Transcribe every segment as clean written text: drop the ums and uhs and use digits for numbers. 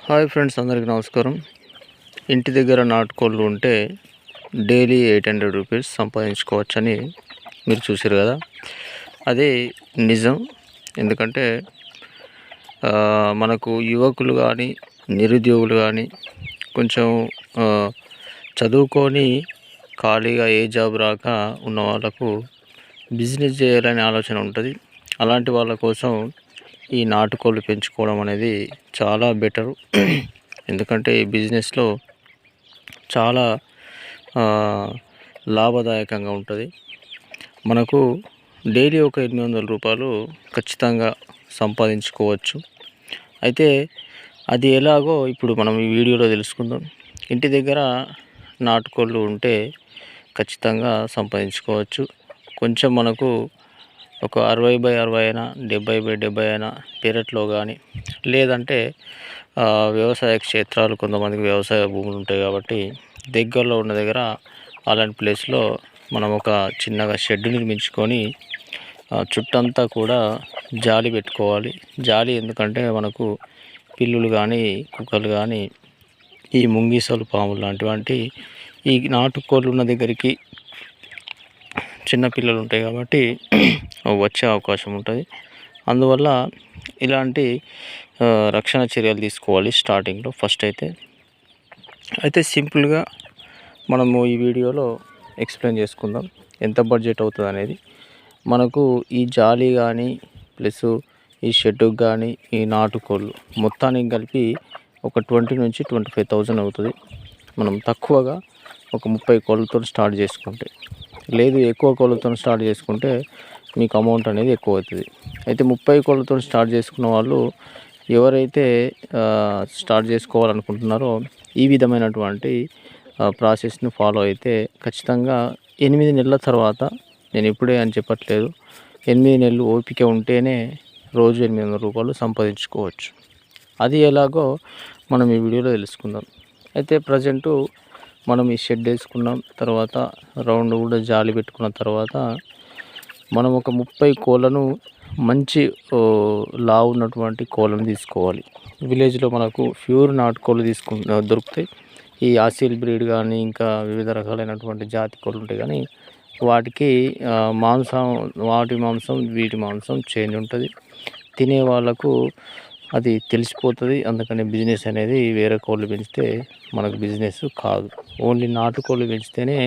Hi friends, అందరికీ నమస్కారం. ఇంటి దగ్గర నాటుకోళ్ళు ఉంటే డైలీ 800 రూపీస్ సంపాదించుకోవచ్చని మీరు చూసారు కదా. అదే నిజం. ఎందుకంటే మనకు యువకులు కానీ నిరుద్యోగులు కానీ కొంచెం చదువుకొని ఖాళీగా ఏ జాబ్ రాక ఉన్న వాళ్ళకు బిజినెస్ చేయాలనే ఆలోచన ఉంటుంది. అలాంటి వాళ్ళ కోసం ఈ నాటుకోళ్ళు పెంచుకోవడం అనేది చాలా బెటరు. ఎందుకంటే ఈ బిజినెస్లో చాలా లాభదాయకంగా ఉంటుంది. మనకు డైలీ ఒక 800 రూపాయలు ఖచ్చితంగా సంపాదించుకోవచ్చు. అయితే అది ఎలాగో ఇప్పుడు మనం ఈ వీడియోలో తెలుసుకుందాం. ఇంటి దగ్గర నాటుకోళ్ళు ఉంటే ఖచ్చితంగా సంపాదించుకోవచ్చు. కొంచెం మనకు ఒక 60/60 అయినా 70/70 అయినా పెరట్లో కానీ, లేదంటే వ్యవసాయ క్షేత్రాలు, కొంతమందికి వ్యవసాయ భూములు ఉంటాయి కాబట్టి దగ్గరలో ఉన్న దగ్గర అలాంటి ప్లేస్లో మనం ఒక చిన్నగా షెడ్ నిర్మించుకొని చుట్టంతా కూడా జాలి పెట్టుకోవాలి. జాలి ఎందుకంటే మనకు పిల్లులు కానీ కుక్కలు కానీ ఈ ముంగీసలు పాములు లాంటివంటి ఈ నాటుకోళ్ళు ఉన్న దగ్గరికి చిన్న పిల్లలు ఉంటాయి కాబట్టి వచ్చే అవకాశం ఉంటుంది. అందువల్ల ఇలాంటి రక్షణ చర్యలు తీసుకోవాలి స్టార్టింగ్లో ఫస్ట్ అయితే సింపుల్గా మనము ఈ వీడియోలో ఎక్స్ప్లెయిన్ చేసుకుందాం ఎంత బడ్జెట్ అవుతుంది అనేది. మనకు ఈ జాలి కానీ ప్లస్ ఈ షెడ్డుకు కానీ ఈ నాటుకోళ్ళు మొత్తానికి కలిపి ఒక 20 నుంచి 25,000 అవుతుంది. మనం తక్కువగా ఒక 30 కోళ్ళతో స్టార్ట్ చేసుకుంటే, లేదు ఎక్కువ కోళ్ళతో స్టార్ట్ చేసుకుంటే మీకు అమౌంట్ అనేది ఎక్కువ అవుతుంది. అయితే 30 కోళ్ళతో స్టార్ట్ చేసుకున్న వాళ్ళు ఎవరైతే స్టార్ట్ చేసుకోవాలనుకుంటున్నారో ఈ విధమైనటువంటి ప్రాసెస్ని ఫాలో అయితే ఖచ్చితంగా 8 నెలల తర్వాత, నేను ఇప్పుడే అని చెప్పట్లేదు, 8 నెలలు ఓపిక ఉంటేనే రోజు 800 రూపాయలు సంపాదించుకోవచ్చు. అది ఎలాగో మనం ఈ వీడియోలో తెలుసుకుందాం. అయితే ప్రజెంటు మనం ఈ షెడ్ వేసుకున్నాం తర్వాత రౌండ్ కూడా జాలి పెట్టుకున్న తర్వాత మనం ఒక 30 కోళ్ళను మంచి లావు ఉన్నటువంటి కోళ్ళను తీసుకోవాలి. విలేజ్లో మనకు ప్యూర్ నాటుకోళ్ళు దొరుకుతాయి. ఈ ఆసిల్ బ్రీడ్ కానీ ఇంకా వివిధ రకాలైనటువంటి జాతి కోళ్ళు ఉంటాయి, కానీ వాటికి వాటి మాంసం వీటి మాంసం చేంజ్ ఉంటుంది. తినే వాళ్ళకు అది తెలిసిపోతుంది. అందుకని బిజినెస్ అనేది వేరే కోళ్ళు పెంచితే మనకు బిజినెస్ కాదు. ఓన్లీ నాటుకోళ్ళు పెంచితేనే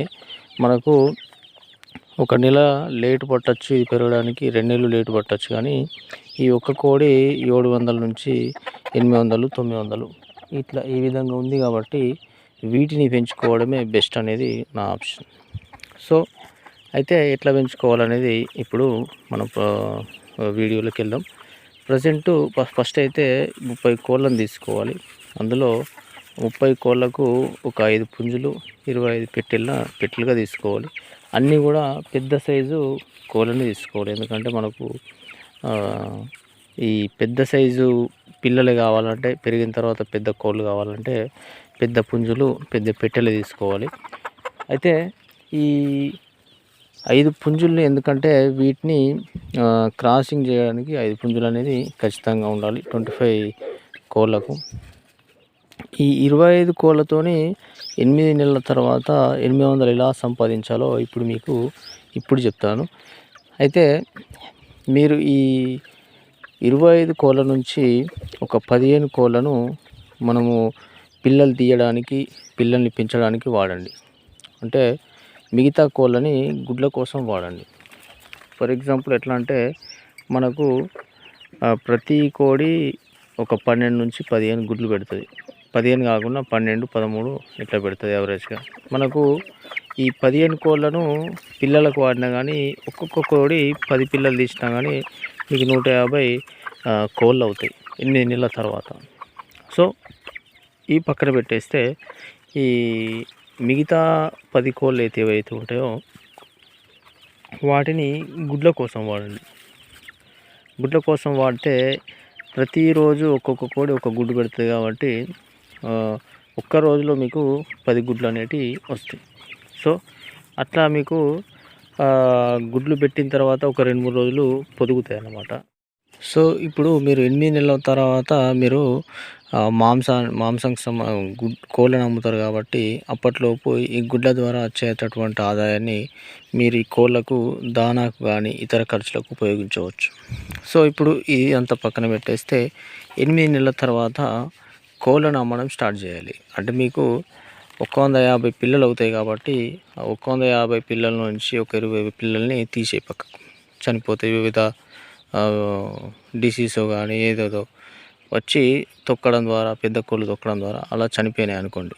మనకు ఒక నెల లేటు పట్టచ్చు ఇది పెరగడానికి, 2 నెలలు లేటు పట్టచ్చు. కానీ ఈ ఒక్క కోడి 700 నుంచి 800, 900 ఇట్లా ఈ విధంగా ఉంది కాబట్టి వీటిని పెంచుకోవడమే బెస్ట్ అనేది నా ఆప్షన్. సో అయితే ఎట్లా పెంచుకోవాలనేది ఇప్పుడు మనం వీడియోలోకి వెళ్దాం. ప్రజెంటు ఫస్ట్ అయితే 30 కోళ్ళను తీసుకోవాలి. అందులో 30 కోళ్ళకు ఒక 5 పుంజులు, 25 పెట్టెలుగా తీసుకోవాలి. అన్నీ కూడా పెద్ద సైజు కోళ్ళని తీసుకోవాలి. ఎందుకంటే మనకు ఈ పెద్ద సైజు పిల్లలు కావాలంటే, పెరిగిన తర్వాత పెద్ద కోళ్ళు కావాలంటే పెద్ద పుంజులు, పెద్ద పెట్టెలు తీసుకోవాలి. అయితే ఈ 5 పుంజుల్ని, ఎందుకంటే వీటిని క్రాసింగ్ చేయడానికి 5 పుంజులు అనేది ఖచ్చితంగా ఉండాలి 25 కోళ్ళకు. ఈ 25 కోళ్ళతోని 8 నెలల తర్వాత 800 ఎలా సంపాదించాలో ఇప్పుడు చెప్తాను. అయితే మీరు ఈ 25 కోళ్ళ నుంచి ఒక 15 కోళ్ళను మనము పిల్లలు తీయడానికి, పిల్లల్ని పెంచడానికి వాడండి. అంటే మిగతా కోళ్ళని గుడ్ల కోసం వాడండి. ఫర్ ఎగ్జాంపుల్ ఎట్లా అంటే మనకు ప్రతి కోడి ఒక 12 నుంచి 15 గుడ్లు పెడుతుంది. 15 కాకుండా 12, 13 ఇట్లా పెడుతుంది యావరేజ్గా. మనకు ఈ 15 కోళ్ళను పిల్లలకు వాడినా కానీ ఒక్కొక్క కోడి 10 పిల్లలు తీసినా కానీ మీకు 150 కోళ్ళు అవుతాయి 8 నెలల తర్వాత. సో ఈ పక్కన పెట్టేస్తే ఈ మిగతా 10 కోళ్ళు ఏవైతే ఉంటాయో వాటిని గుడ్ల కోసం వాడండి. గుడ్ల కోసం వాడితే ప్రతిరోజు ఒక్కొక్క కోడి ఒక గుడ్డు పెడుతుంది కాబట్టి ఒక్క రోజులో మీకు 10 గుడ్లు అనేటివి వస్తాయి. సో అట్లా మీకు గుడ్లు పెట్టిన తర్వాత ఒక 2-3 రోజులు పొదుగుతాయి అన్నమాట. సో ఇప్పుడు మీరు 8 నెలల తర్వాత మీరు మాంసంకి కోళ్ళని అమ్ముతారు కాబట్టి అప్పట్లోపు ఈ గుడ్ల ద్వారా వచ్చేటటువంటి ఆదాయాన్ని మీరు ఈ కోళ్ళకు దానాకు కానీ ఇతర ఖర్చులకు ఉపయోగించవచ్చు. సో ఇప్పుడు ఇది అంతా పక్కన పెట్టేస్తే 8 నెలల తర్వాత కోళ్ళను అమ్మడం స్టార్ట్ చేయాలి. అంటే మీకు 150 పిల్లలు అవుతాయి కాబట్టి 150 పిల్లల నుంచి ఒక 20 పిల్లల్ని తీసే పక్కకు చనిపోతాయి. వివిధ డిసీజో కానీ ఏదేదో వచ్చి తొక్కడం ద్వారా, పెద్ద కోళ్ళు తొక్కడం ద్వారా అలా చనిపోయినాయి అనుకోండి,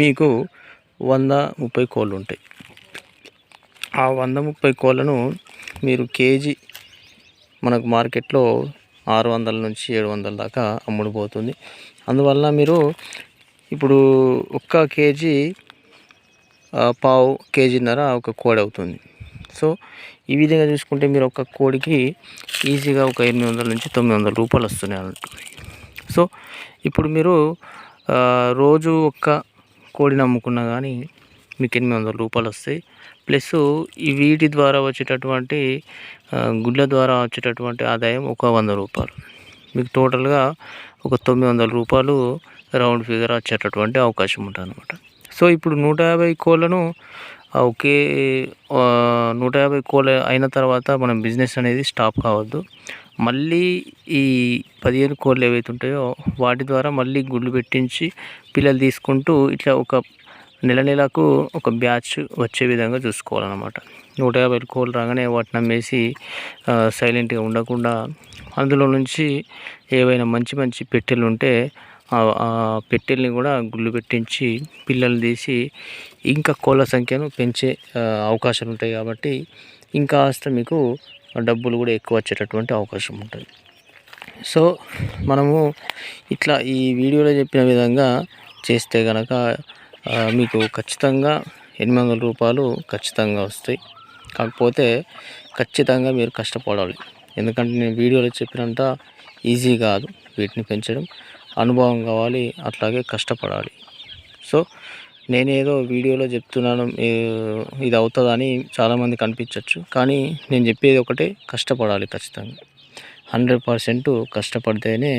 మీకు 130 కోళ్ళు ఉంటాయి. ఆ 130 కోళ్ళను మీరు కేజీ మనకు మార్కెట్లో 600 నుంచి 700 దాకా అమ్ముడుపోతుంది. అందువల్ల మీరు ఇప్పుడు ఒక్క కేజీ పావు కేజీన్నర ఒక కోడి అవుతుంది. సో ఈ విధంగా చూసుకుంటే మీరు ఒక్క కోడికి ఈజీగా ఒక 800 నుంచి 900 రూపాయలు వస్తున్నాయి అన్నట్టు. సో ఇప్పుడు మీరు రోజు ఒక్క కోడిని అమ్ముకున్నా కానీ మీకు 800 రూపాయలు వస్తాయి. ప్లస్ ఈ వీటి ద్వారా వచ్చేటటువంటి గుడ్ల ద్వారా వచ్చేటటువంటి ఆదాయం ఒక 100 రూపాయలు, మీకు టోటల్గా ఒక 900 రూపాయలు రౌండ్ ఫిగర్ వచ్చేటటువంటి అవకాశం ఉంటుంది అన్నమాట. సో ఇప్పుడు 150 కోళ్ళను ఒకే 150 కోళ్ళు అయిన తర్వాత మనం బిజినెస్ అనేది స్టాప్ కావద్దు. మళ్ళీ ఈ 15 కోళ్ళు ఏవైతే ఉంటాయో వాటి ద్వారా మళ్ళీ గుడ్లు పెట్టించి పిల్లలు తీసుకుంటూ ఇట్లా ఒక నెలకు ఒక బ్యాచ్ వచ్చే విధంగా చూసుకోవాలన్నమాట. 150 కోళ్ళు రాగానే వాటిని అమ్మేసి సైలెంట్గా ఉండకుండా అందులో నుంచి ఏవైనా మంచి మంచి పెట్టెలు ఉంటే ఆ పెట్టెల్ని కూడా గుళ్ళు పెట్టించి పిల్లలు తీసి ఇంకా కోళ్ళ సంఖ్యను పెంచే అవకాశాలు ఉంటాయి. కాబట్టి ఇంకాస్త మీకు డబ్బులు కూడా ఎక్కువ వచ్చేటటువంటి అవకాశం ఉంటుంది. సో మనము ఇట్లా ఈ వీడియోలో చెప్పిన విధంగా చేస్తే కనుక మీకు ఖచ్చితంగా 800 రూపాయలు ఖచ్చితంగా వస్తాయి. కాకపోతే ఖచ్చితంగా మీరు కష్టపడాలి. ఎందుకంటే నేను వీడియోలో చెప్పినంత ఈజీ కాదు వీటిని పెంచడం, అనుభవం కావాలి, అట్లాగే కష్టపడాలి. సో నేనేదో వీడియోలో చెప్తున్నాను ఇది అవుతుందని చాలామందికి అనిపించవచ్చు, కానీ నేను చెప్పేది ఒకటే, కష్టపడాలి ఖచ్చితంగా. 100% కష్టపడితేనే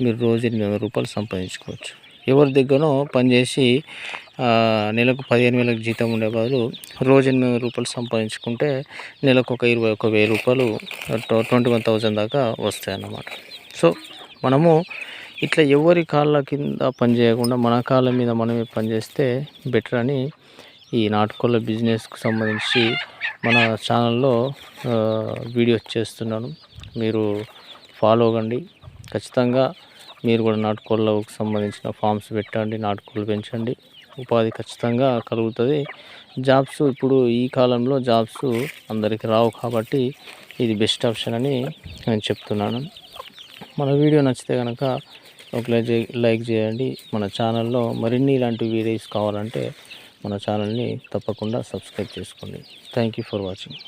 మీరు రోజు 800 రూపాయలు సంపాదించుకోవచ్చు. ఎవరి దగ్గరనో పనిచేసి నెలకు 15,000 జీతం ఉండే బదులు రోజు 800 రూపాయలు సంపాదించుకుంటే నెలకు ఒక 21,000 రూపాయలు 21,000 దాకా వస్తాయి అన్నమాట. సో మనము ఇట్లా ఎవరి కాళ్ళ కింద పని చేయకుండా మన కాళ్ళ మీద మనమే పనిచేస్తే బెటర్ అని ఈ నాటుకోళ్ళ బిజినెస్కు సంబంధించి మన ఛానల్లో వీడియోస్ చేస్తున్నాను. మీరు ఫాలో అవ్వండి. ఖచ్చితంగా మీరు కూడా నాటుకోళ్ళకు సంబంధించిన ఫామ్స్ పెట్టండి, నాటుకోళ్ళు పెంచండి, ఉపాధి ఖచ్చితంగా కలుగుతుంది. జాబ్స్ ఇప్పుడు ఈ కాలంలో జాబ్స్ అందరికీ రావు కాబట్టి ఇది బెస్ట్ ఆప్షన్ అని నేను చెప్తున్నాను. మన వీడియో నచ్చితే కనుక ఒక లైక్ చేయండి. మన ఛానల్లో మరిన్ని ఇలాంటి వీడియోస్ కావాలంటే మన ఛానల్ని తప్పకుండా సబ్స్క్రైబ్ చేసుకోండి. Thank you for watching.